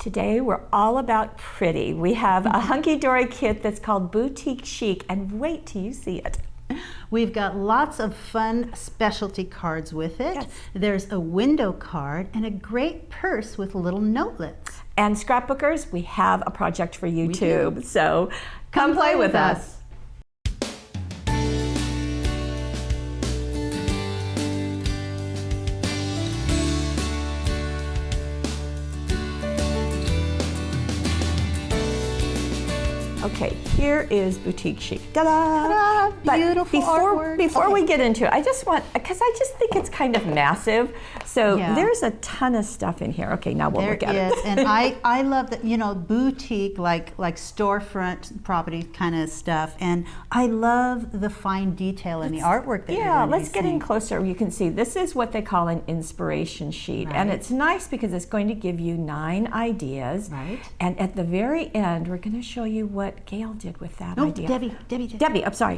Today we're all about pretty. We have a Hunkydory kit that's called Boutique Chic, and wait till you see it. We've got lots of fun specialty cards with it. Yes. There's a window card and a great purse with little notelets. And scrapbookers, we have a project for you too. So come play with us. Okay, here is Boutique Chic. Ta-da! Ta-da! Beautiful artwork. Before we get into it, I just want, because I just think it's kind of massive. So there's a ton of stuff in here. Okay, now we'll look at it. And I love that, you know, boutique, like storefront property kind of stuff. And I love the fine detail in the artwork that you're going to let's get in closer. You can see this is what they call an inspiration sheet. Right. And it's nice because it's going to give you 9 ideas. Right. And at the very end, we're going to show you what Gail did with that idea. Debbie, I'm sorry,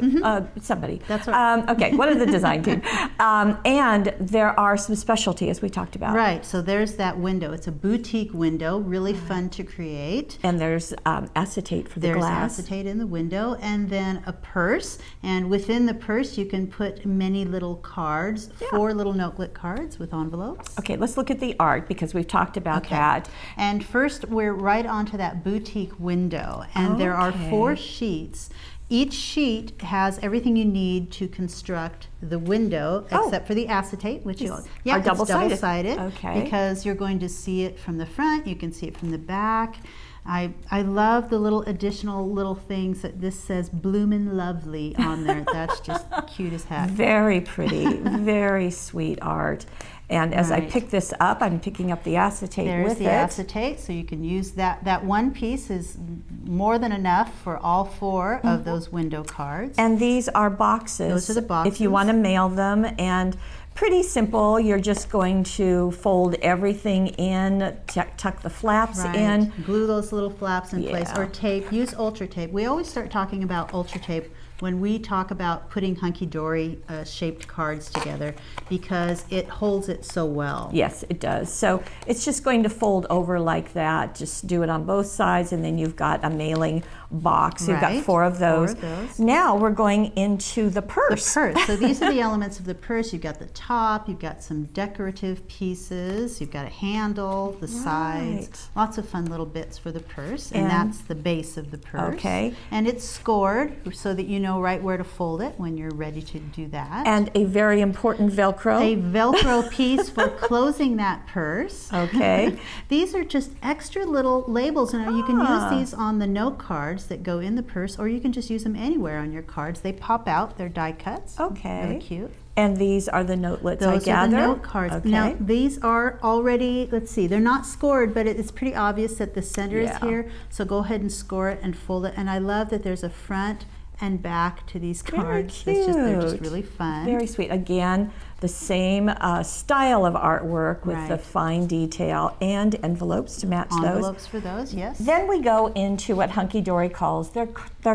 somebody. That's right. Okay, one of the design team. And there are some specialty, as we talked about. Right, so there's that window. It's a boutique window, really fun to create. And there's acetate for the glass. There's acetate in the window, and then a purse. And within the purse, you can put many little cards, 4 little notelet cards with envelopes. Okay, let's look at the art because we've talked about that. And first, we're right onto that boutique window, and there are 4 sheets. Each sheet has everything you need to construct the window, except for the acetate, which are it's double-sided. Okay. Because you're going to see it from the front, you can see it from the back. I love the little additional little things that this says "Bloomin' Lovely" on there. That's just cute as heck. Very pretty, very sweet art. And as I pick this up, I'm picking up the acetate with it. There's the acetate, so you can use that. That one piece is more than enough for all 4 of those window cards. And these are boxes. Those are the boxes. If you want to mail them, and pretty simple. You're just going to fold everything in, tuck the flaps in. Glue those little flaps in place, or tape. Use ultra tape. We always start talking about ultra tape when we talk about putting Hunkydory shaped cards together, because it holds it so well. Yes, it does. So it's just going to fold over like that. Just do it on both sides, and then you've got a mailing box. You've got 4 of those. 4 of those. Now we're going into the purse. The purse. So these are the elements of the purse. You've got the top, you've got some decorative pieces, you've got a handle, the sides, lots of fun little bits for the purse, and that's the base of the purse. Okay. And it's scored so that you know right where to fold it when you're ready to do that. And a very important Velcro. A Velcro piece for closing that purse. Okay. These are just extra little labels, and you can use these on the note cards that go in the purse, or you can just use them anywhere on your cards. They pop out, they're die cuts. Okay. Really cute. And these are the notelets, Those I gather. are the note cards. Okay. Now, these are already, let's see, they're not scored, but it's pretty obvious that the center is here. So go ahead and score it and fold it. And I love that there's a front and back to these cards. They're just really fun. Very sweet. Again, the same style of artwork with the fine detail, and envelopes to match those. Envelopes for those, yes. Then we go into what Hunkydory calls their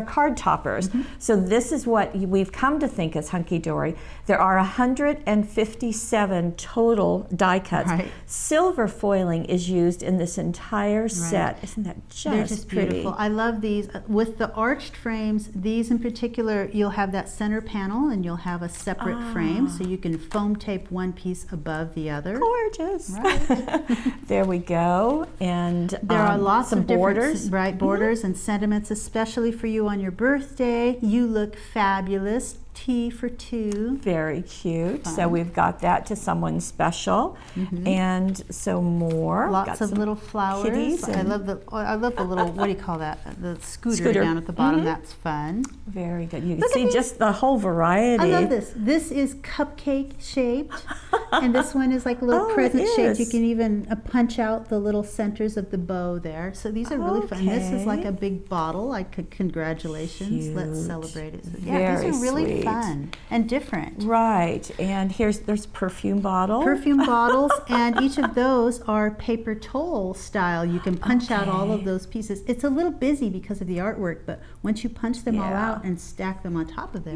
card toppers. So this is what we've come to think as Hunkydory. There are 157 total die cuts. Silver foiling is used in this entire set. Isn't that just They're just pretty? Beautiful. I love these. With the arched frames, these in particular, you'll have that center panel and you'll have a separate frame, so you can foam tape one piece above the other. Gorgeous. Right. There we go. And there are lots of borders. Borders and sentiments, especially for you on your birthday. You look fabulous. Tea for 2. Very cute. So we've got that to someone special, and so more. Lots of little flowers. I love the little, what do you call that? The scooter. Down at the bottom. That's fun. Very good. You can see just the whole variety. I love this. This is cupcake shaped, and this one is like a little present shaped. You can even punch out the little centers of the bow there. So these are really fun. This is like a big bottle. Congratulations. Let's celebrate it. So, these are really really fun and different. Right, and there's perfume bottle. Perfume bottles, and each of those are paper towel style. You can punch out all of those pieces. It's a little busy because of the artwork, but once you punch them all out and stack them on top of there,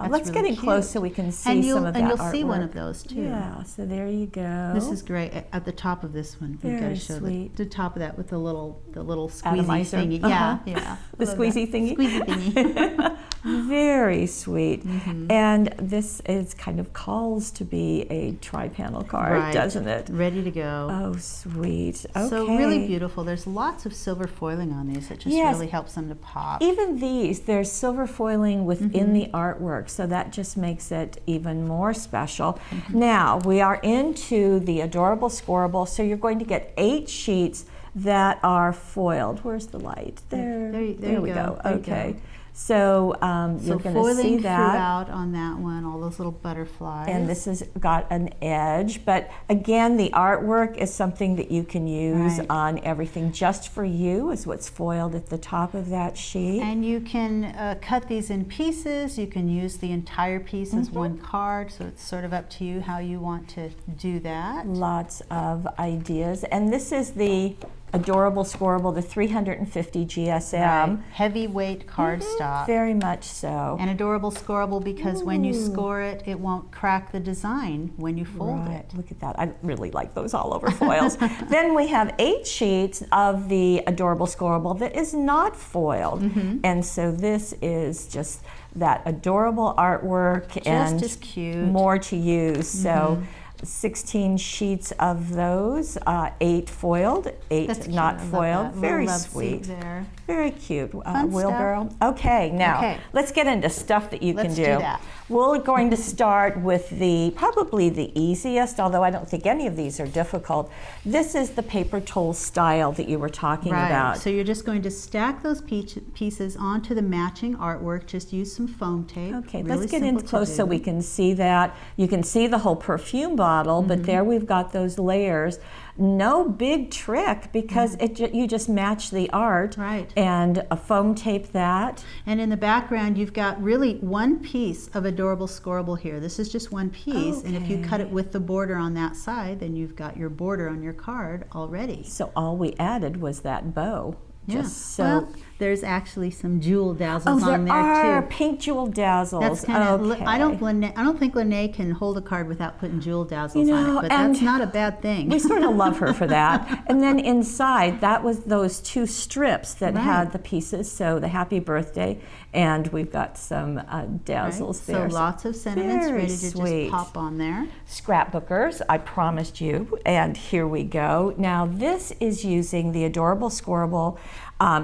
let's really get in close so we can see some of that artwork. And you'll artwork. See one of those too. Yeah, so there you go. This is great. At the top of this one, we've got to show the top of that with the little squeezy atomizer thingy. Yeah, the squeezy thingy. Squeezy thingy. Very sweet. And this is kind of calls to be a tri-panel card, doesn't it? Ready to go. Oh, sweet. Okay. So really beautiful. There's lots of silver foiling on these. It just really helps them to pop. Even these, there's silver foiling within the artwork, so that just makes it even more special. Now, we are into the adorable scorable, so you're going to get 8 sheets that are foiled. Where's the light? There we go. Okay. So you're going to see that throughout on that one, all those little butterflies. And this has got an edge, but again, the artwork is something that you can use on everything. Just for you is what's foiled at the top of that sheet. And you can cut these in pieces. You can use the entire piece as one card, so it's sort of up to you how you want to do that. Lots of ideas. And this is the adorable scorable, the 350 GSM. Heavyweight cardstock. Very much so. An adorable scorable because when you score it, it won't crack the design when you fold it. Look at that. I really like those all over foils. Then we have 8 sheets of the adorable scorable that is not foiled. And so this is just that adorable artwork and just as cute. More to use. So 16 sheets of those, 8 foiled, 8 not foiled. Very sweet. There. Very cute. Wheelbarrow. Okay, now let's get into stuff that you can do. Let's do that. We're going to start with probably the easiest, although I don't think any of these are difficult. This is the paper towel style that you were talking about. So you're just going to stack those pieces onto the matching artwork. Just use some foam tape. Okay, let's get in close so we can see that. You can see the whole perfume bottle, but there we've got those layers. No big trick because you just match the art and foam tape that. And in the background you've got really one piece of adorable scorable here. This is just one piece, and if you cut it with the border on that side, then you've got your border on your card already. So all we added was that bow. Well, there's actually some jewel dazzles on there too. There are pink jewel dazzles. That's kind of. I don't think Lene can hold a card without putting jewel dazzles on it, but that's not a bad thing. We sort of love her for that. And then inside, that was those 2 strips that had the pieces. So the happy birthday, and we've got some dazzles there. So lots of sentiments ready to just pop on there. Scrapbookers, I promised you, and here we go. Now this is using the adorable scorable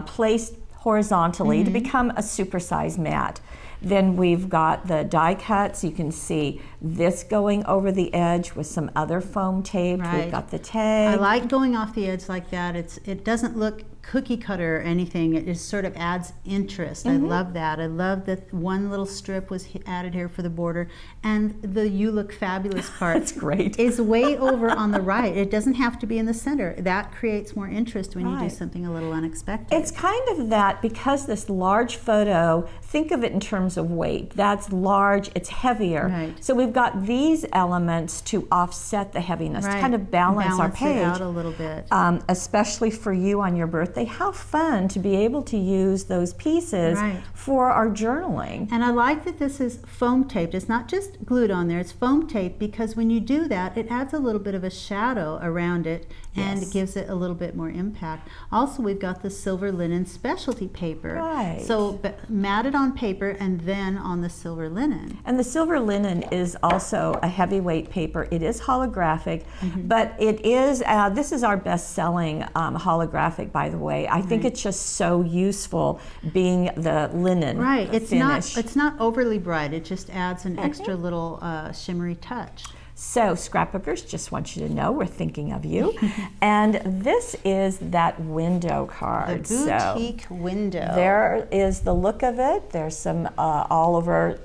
placed horizontally to become a supersized mat. Then we've got the die cuts. You can see this going over the edge with some other foam tape. We've got the tag. I like going off the edge like that. It doesn't look cookie cutter or anything. It just sort of adds interest. I love that. I love that one little strip was added here for the border, and the You Look Fabulous part That's great. is way over on the right. It doesn't have to be in the center. That creates more interest when you do something a little unexpected. It's kind of that, because this large photo, think of it in terms of weight. That's large, it's heavier. So we've got these elements to offset the heaviness, to kind of balance our page. It out a little bit. Especially for you on your birthday. How fun to be able to use those pieces for our journaling. And I like that this is foam taped. It's not just glued on there, it's foam taped, because when you do that, it adds a little bit of a shadow around it and it gives it a little bit more impact. Also, we've got the silver linen specialty paper. So matted on paper and then on the silver linen. And the silver linen is also a heavyweight paper. It is holographic, but it is, this is our best-selling holographic, by the way. I think it's just so useful being the linen finish. It's not overly bright. It just adds an extra little shimmery touch. So Scrapbookers, just want you to know we're thinking of you. And this is that window card. The boutique window. There is the look of it. There's some all over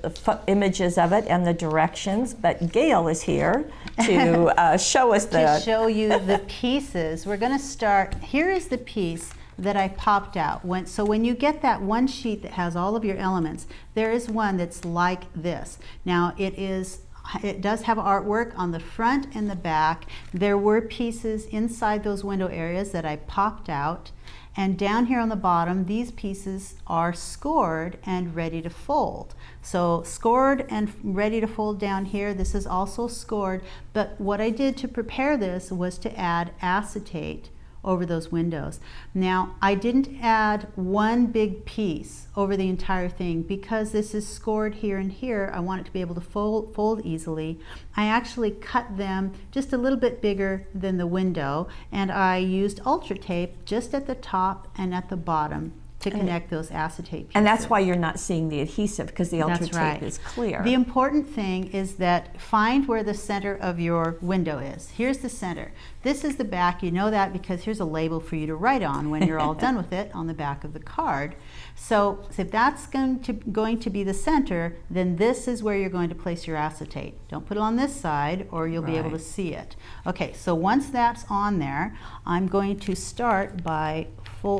images of it and the directions. But Gail is here to show us to show you the pieces. We're going to start. Here is the piece that I popped out. So when you get that one sheet that has all of your elements, there is one that's like this. Now it does have artwork on the front and the back. There were pieces inside those window areas that I popped out. And down here on the bottom, these pieces are scored and ready to fold. So scored and ready to fold down here. This is also scored. But what I did to prepare this was to add acetate over those windows. Now, I didn't add one big piece over the entire thing because this is scored here and here. I want it to be able to fold easily. I actually cut them just a little bit bigger than the window, and I used Ultra Tape just at the top and at the bottom to connect those acetate pieces. And that's why you're not seeing the adhesive, because the Ultra That's Tape right. is clear. The important thing is that find where the center of your window is. Here's the center. This is the back. You know that because here's a label for you to write on when you're all done with it on the back of the card. So if that's going to be the center, then this is where you're going to place your acetate. Don't put it on this side or you'll be able to see it. Okay, so once that's on there, I'm going to start by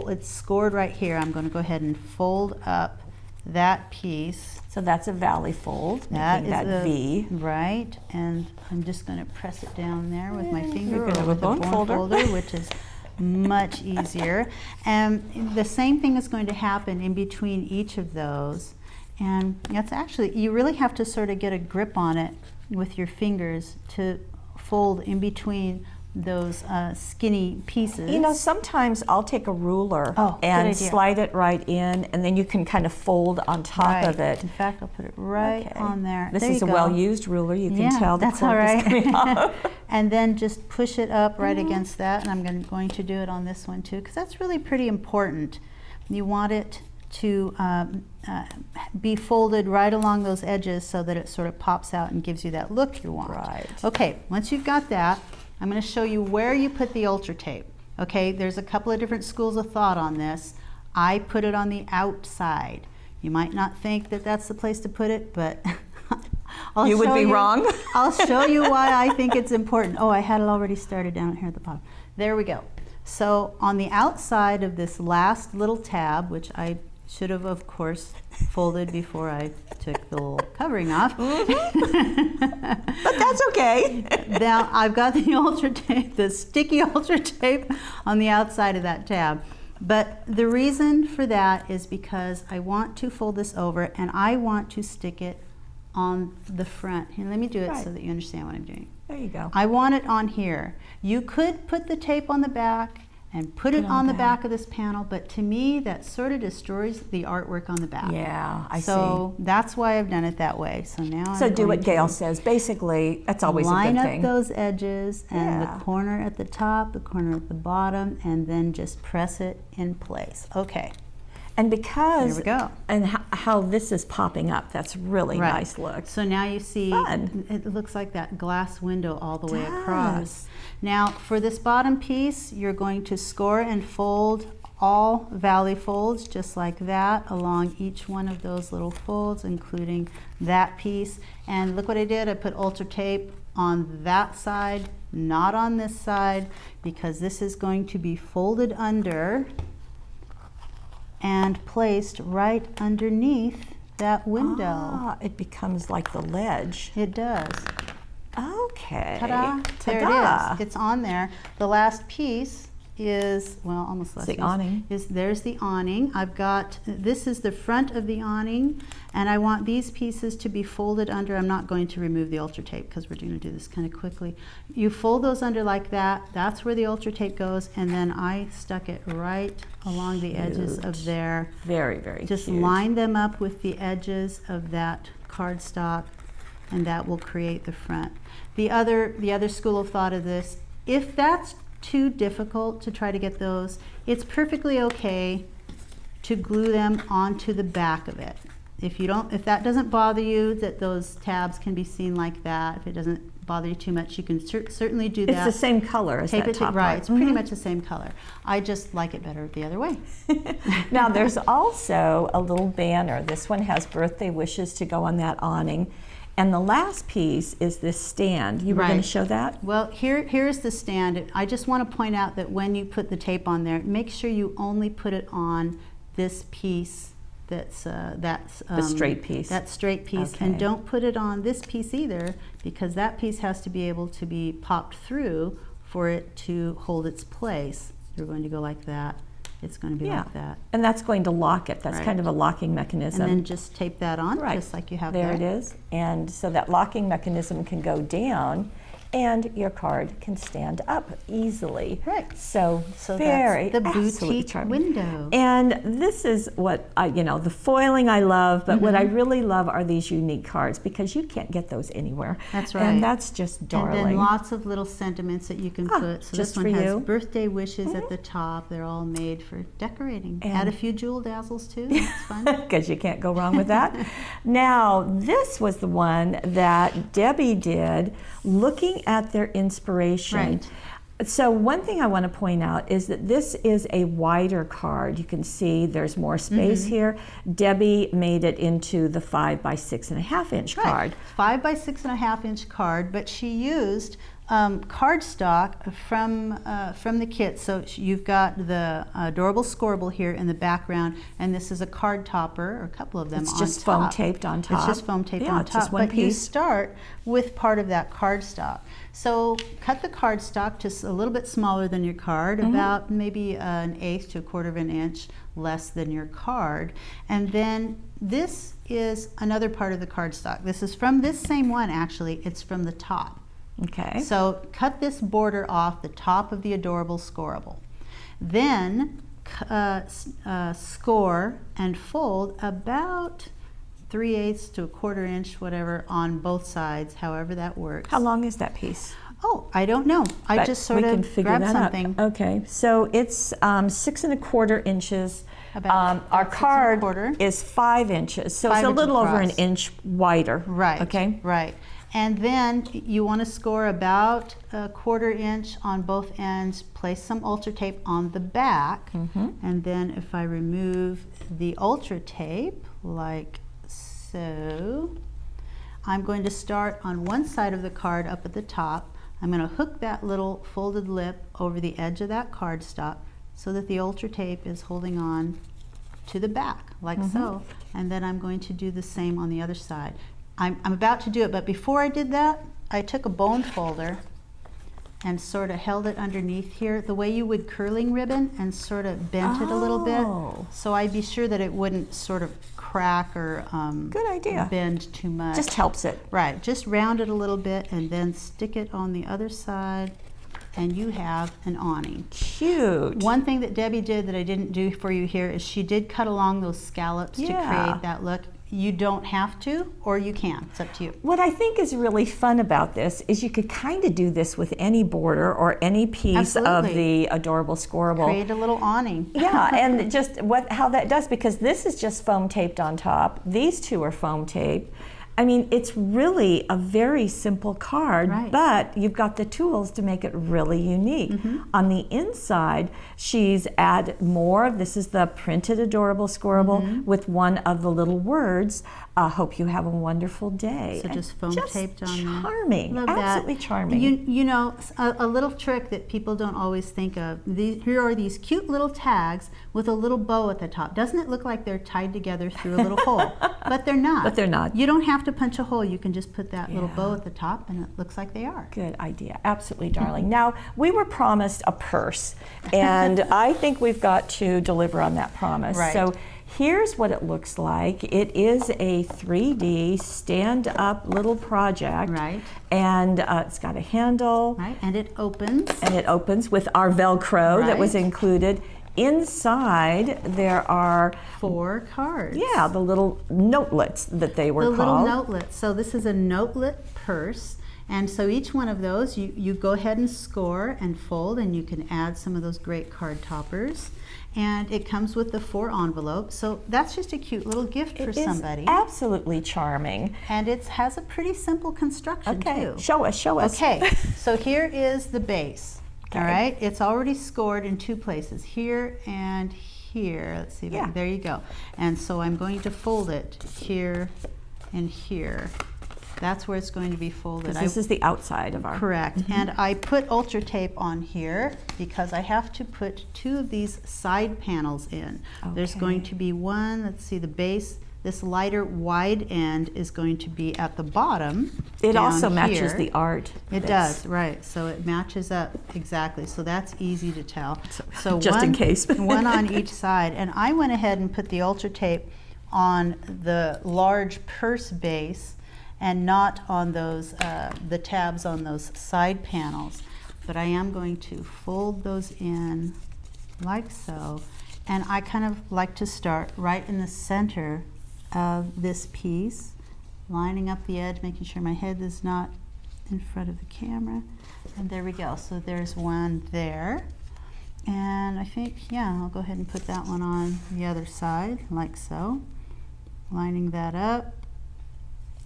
it's scored right here. I'm going to go ahead and fold up that piece. So that's a valley fold, making that V. Right, and I'm just going to press it down there with my finger or with with a bone folder, which is much easier. And the same thing is going to happen in between each of those. And that's actually, you really have to sort of get a grip on it with your fingers to fold in between those skinny pieces. You know, sometimes I'll take a ruler and slide it right in, and then you can kind of fold on top of it. In fact, I'll put it right on there. This is a well-used ruler. You can tell the that's cork all right. is coming off. And then just push it up right against that, and I'm going to do it on this one too, because that's really pretty important. You want it to be folded right along those edges so that it sort of pops out and gives you that look you want. Right. Okay, once you've got that, I'm going to show you where you put the Ultra Tape. Okay, there's a couple of different schools of thought on this. I put it on the outside. You might not think that that's the place to put it, but you would be wrong. I'll show you why I think it's important. Oh, I had it already started down here at the bottom. There we go. So on the outside of this last little tab, which I should have, of course, folded before I took the little covering off. But that's okay. Now I've got the Ultra Tape, the sticky Ultra Tape on the outside of that tab. But the reason for that is because I want to fold this over and I want to stick it on the front. Here, let me do it so that you understand what I'm doing. There you go. I want it on here. You could put the tape on the back and put it on the back of this panel, but to me that sort of destroys the artwork on the back. Yeah, I see. So that's why I've done it that way. So now So do what Gail says. Basically, that's always a good thing. Line up those edges and the corner at the top, the corner at the bottom, and then just press it in place. Okay. And because there we go. And how this is popping up, that's really nice look. So now you see it looks like that glass window all the way across. Now for this bottom piece, you're going to score and fold all valley folds just like that along each one of those little folds, including that piece. And look what I did. I put Ultra Tape on that side, not on this side, because this is going to be folded under and placed right underneath that window. Ah, it becomes like the ledge. It does. Okay. Ta-da. There it is. It's on there. The last piece is, well, almost last piece. The awning. There's the awning. I've got, this is the front of the awning, and I want these pieces to be folded under. I'm not going to remove the Ultra Tape because we're going to do this kind of quickly. You fold those under like that. That's where the Ultra Tape goes, and then I stuck it right along the edges of there. Very, very Just cute. line them up with the edges of that cardstock, and that will create the front. The other school of thought of this, if that's too difficult to try to get those, it's perfectly okay to glue them onto the back of it. If that doesn't bother you, that those tabs can be seen like that, if it doesn't bother you too much, you can certainly do that. It's the same color as that top part. It's pretty much the same color. I just like it better the other way. Now there's also a little banner. This one has birthday wishes to go on that awning. And the last piece is this stand. You were going to show that? Well, here's the stand. I just want to point out that when you put the tape on there, make sure you only put it on this piece that's the straight piece. That straight piece. Okay. And don't put it on this piece either, because that piece has to be able to be popped through for it to hold its place. You're going to go like that. It's going to be like that. And that's going to lock it. That's kind of a locking mechanism. And then just tape that on, just like you have there. There it is. And so that locking mechanism can go down, and your card can stand up easily. Right. So very, that's the boutique window. And this is what the foiling I love, but what I really love are these unique cards, because you can't get those anywhere. That's right. And that's just darling. And then lots of little sentiments that you can put. So just this one for has you. birthday wishes at the top. They're all made for decorating. Add a few jewel dazzles too. That's fun. Because you can't go wrong with that. Now, this was the one that Debbie did, looking at their inspiration. Right. So one thing I want to point out is that this is a wider card. You can see there's more space here. Debbie made it into the 5 by 6.5 inch card. 5 by 6.5 inch card, but she used cardstock from the kit. So you've got the adorable scorable here in the background, and this is a card topper, or a couple of them on top. It's just foam taped on top. It's just foam taped on top. Just one but piece. You start with part of that cardstock. So cut the cardstock just a little bit smaller than your card, about maybe 1/8 to 1/4 of an inch less than your card. And then this is another part of the cardstock. This is from this same one, actually. It's from the top. Okay. So cut this border off the top of the adorable scorable. Then score and fold about 3/8 to 1/4 inch, whatever, on both sides, however that works. How long is that piece? Oh, I don't know. I just sort of grabbed something. Okay, so it's 6 1/4 inches. About our 6 card 1/4. is 5 inches, so 5 it's a inches little over an across. inch wider. Right. Okay. Right. And then you want to score about 1/4 inch on both ends. Place some ultra tape on the back, and then if I remove the ultra tape like so, I'm going to start on one side of the card up at the top. I'm going to hook that little folded lip over the edge of that cardstock so that the ultra tape is holding on to the back, like so. And then I'm going to do the same on the other side. I'm about to do it, but before I did that, I took a bone folder and sort of held it underneath here the way you would curling ribbon, and sort of bent it a little bit, so I'd be sure that it wouldn't sort of crack or good idea. Bend too much. Just helps it. Right, just round it a little bit and then stick it on the other side, and you have an awning. Cute. One thing that Debbie did that I didn't do for you here is she did cut along those scallops to create that look. You don't have to, or you can. It's up to you. What I think is really fun about this is you could kind of do this with any border or any piece of the adorable scorable. Create a little awning. Yeah, and just how that does, because this is just foam taped on top. These two are foam taped. I mean, it's really a very simple card, but you've got the tools to make it really unique. On the inside, she's added more. This is the printed adorable scorable with one of the little words. Hope you have a wonderful day. So just foam taped on there. Charming. Love Absolutely that. charming. You know, a little trick that people don't always think of. Here are these cute little tags with a little bow at the top. Doesn't it look like they're tied together through a little hole? But they're not. But they're not. You don't have to punch a hole. You can just put that little bow at the top, and it looks like they are. Good idea. Absolutely, darling. Now, we were promised a purse, and I think we've got to deliver on that promise. Right. So here's what it looks like. It is a 3D stand-up little project. Right. And it's got a handle. Right, and it opens. And it opens with our Velcro that was included. Inside, there are 4 cards. Yeah, the little notelets that they were called. The little notelets. So this is a notelet purse. And so each one of those, you go ahead and score and fold, and you can add some of those great card toppers. And it comes with the 4 envelopes. So that's just a cute little gift for somebody. Absolutely charming. And it has a pretty simple construction too. Show us, show us. Okay, so here is the base. All right, it's already scored in 2 places, here and here. Let's see, there you go. And so I'm going to fold it here and here. That's where it's going to be folded. This is the outside of our... Correct. And I put ultra tape on here because I have to put 2 of these side panels in. Okay. There's going to be one, let's see, the base, this lighter wide end is going to be at the bottom. It also matches here. The art. It does, right. So it matches up exactly. So that's easy to tell. So just in case. One on each side. And I went ahead and put the ultra tape on the large purse base and not on those, the tabs on those side panels. But I am going to fold those in like so. And I kind of like to start right in the center of this piece, lining up the edge, making sure my head is not in front of the camera. And there we go. So there's one there. And I think, yeah, I'll go ahead and put that one on the other side, like so. Lining that up.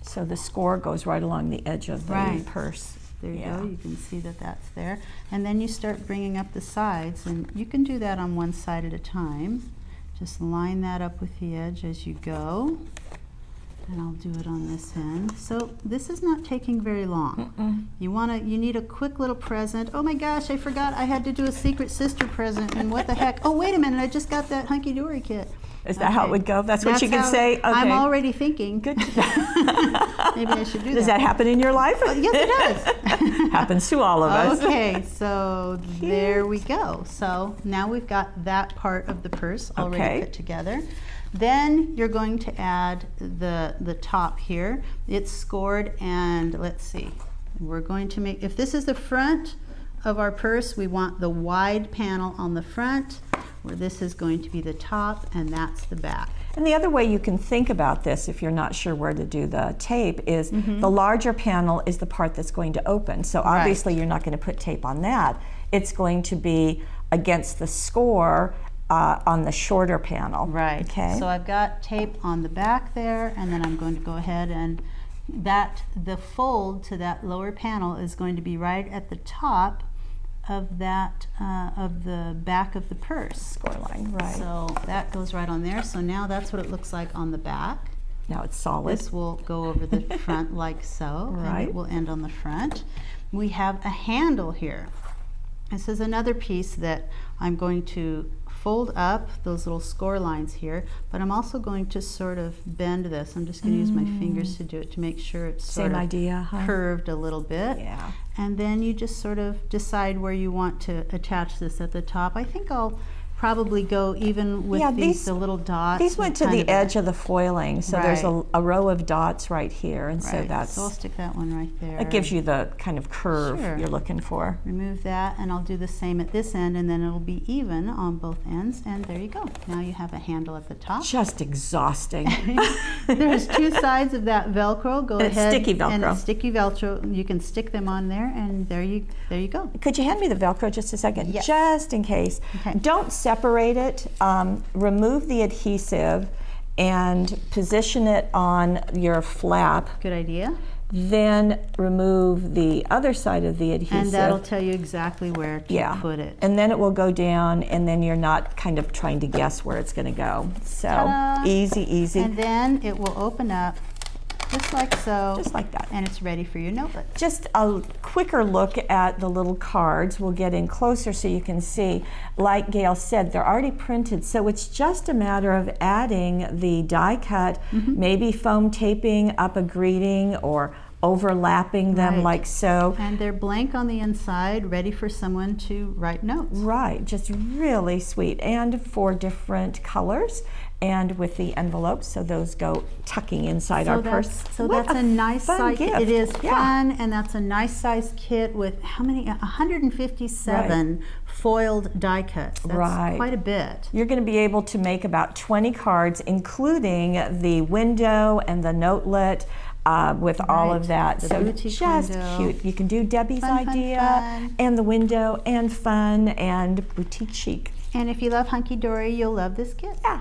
So the score goes right along the edge of the purse. There you go. You can see that that's there. And then you start bringing up the sides, and you can do that on one side at a time. Just line that up with the edge as you go. And I'll do it on this end. So this is not taking very long. You need a quick little present. Oh my gosh, I forgot I had to do a secret sister present, and what the heck? Oh, wait a minute, I just got that Hunkydory kit. Is that how it would go? That's what you can say? Okay. I'm already thinking. Good. Maybe I should do that. Does that happen in your life? Oh, yes, it does. Happens to all of us. Okay, so there we go. So now we've got that part of the purse already put together. Then you're going to add the top here. It's scored, and let's see. We're going to make, if this is the front of our purse, we want the wide panel on the front, where this is going to be the top, and that's the back. And the other way you can think about this, if you're not sure where to do the tape, is the larger panel is the part that's going to open. So obviously you're not going to put tape on that. It's going to be against the score on the shorter panel. Right. Okay. So I've got tape on the back there, and then I'm going to go ahead and the fold to that lower panel is going to be right at the top of that of the back of the purse. Score line, right. So that goes right on there. So now that's what it looks like on the back. Now it's solid. This will go over the front like so, and it will end on the front. We have a handle here. This is another piece that I'm going to fold up those little score lines here, but I'm also going to sort of bend this. I'm just going to use my fingers to do it to make sure it's sort of curved a little bit. Yeah. And then you just sort of decide where you want to attach this at the top. I think I'll probably go even with the little dots. These went to the edge of the foiling, so there's a row of dots right here, and so that's... So I'll stick that one right there. It gives you the kind of curve you're looking for. Remove that, and I'll do the same at this end, and then it'll be even on both ends, and there you go. Now you have a handle at the top. Just exhausting. There's 2 sides of that Velcro. Go ahead. It's sticky Velcro. And it's sticky Velcro. You can stick them on there, and there you go. Could you hand me the Velcro just a second? Yes. Just in case. Okay. Don't separate it. Remove the adhesive and position it on your flap. Good idea. Then remove the other side of the adhesive. And that'll tell you exactly where to put it. And then it will go down, and then you're not kind of trying to guess where it's going to go. So easy, easy. And then it will open up just like so. Just like that. And it's ready for your Notelet. Just a quicker look at the little cards. We'll get in closer so you can see. Like Gail said, they're already printed, so it's just a matter of adding the die cut, maybe foam taping up a greeting or overlapping them like so. And they're blank on the inside, ready for someone to write notes. Right, just really sweet, and 4 different colors, and with the envelopes, so those go tucking inside our purse. So that's a nice size gift. It is fun, and that's a nice size kit with how many? 157 foiled die cuts. That's quite a bit. You're going to be able to make about 20 cards, including the window and the Notelet. With all of that, so just cute. You can do Debbie's idea and the window and fun and boutique chic. And if you love Hunkydory, you'll love this kit. Yeah.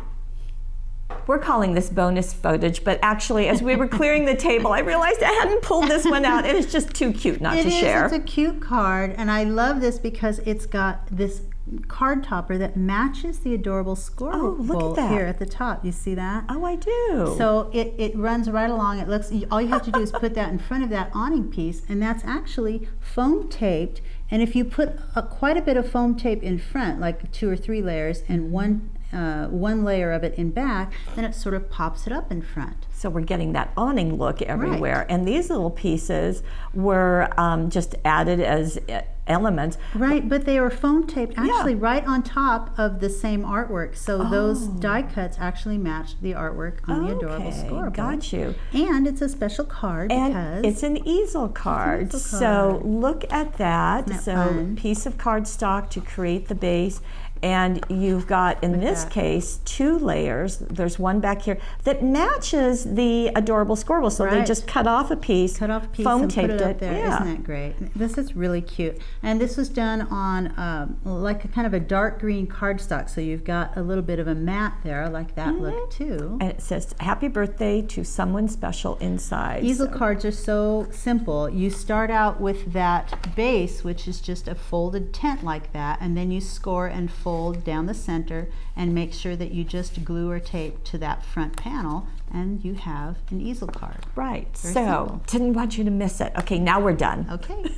We're calling this bonus footage, but actually, as we were clearing the table, I realized I hadn't pulled this one out. It is just too cute not to share. It's a cute card, and I love this because it's got this card topper that matches the adorable Oh, look scorable at that. here at the top. You see that? Oh, I do. So it runs right along. It looks, all you have to do is put that in front of that awning piece, and that's actually foam taped. And if you put quite a bit of foam tape in front, like 2 or 3 layers, and one layer of it in back, then it sort of pops it up in front. So we're getting that awning look everywhere. Right. And these little pieces were just added as elements. Right, but they were foam taped actually right on top of the same artwork. So those die cuts actually matched the artwork on the adorable scorable. Got you. And it's a special card And because it's an easel card. It's an easel So card. look at that. Isn't that So fun? piece of cardstock to create the base. And you've got, in this case, 2 layers. There's one back here that matches the adorable scorable. So they Right. just cut off a piece, cut off a piece foam and taped put it up there. Yeah. Isn't that great? This is really cute. And this was done on like a kind of a dark green cardstock. So you've got a little bit of a matte there. I like that look too. And it says, happy birthday to someone special inside. Easel So- cards are so simple. You start out with that base, which is just a folded tent like that, and then you score and fold down the center and make sure that you just glue or tape to that front panel, and you have an easel card. Right. Very So, simple. didn't want you to miss it. Okay, now we're done. Okay.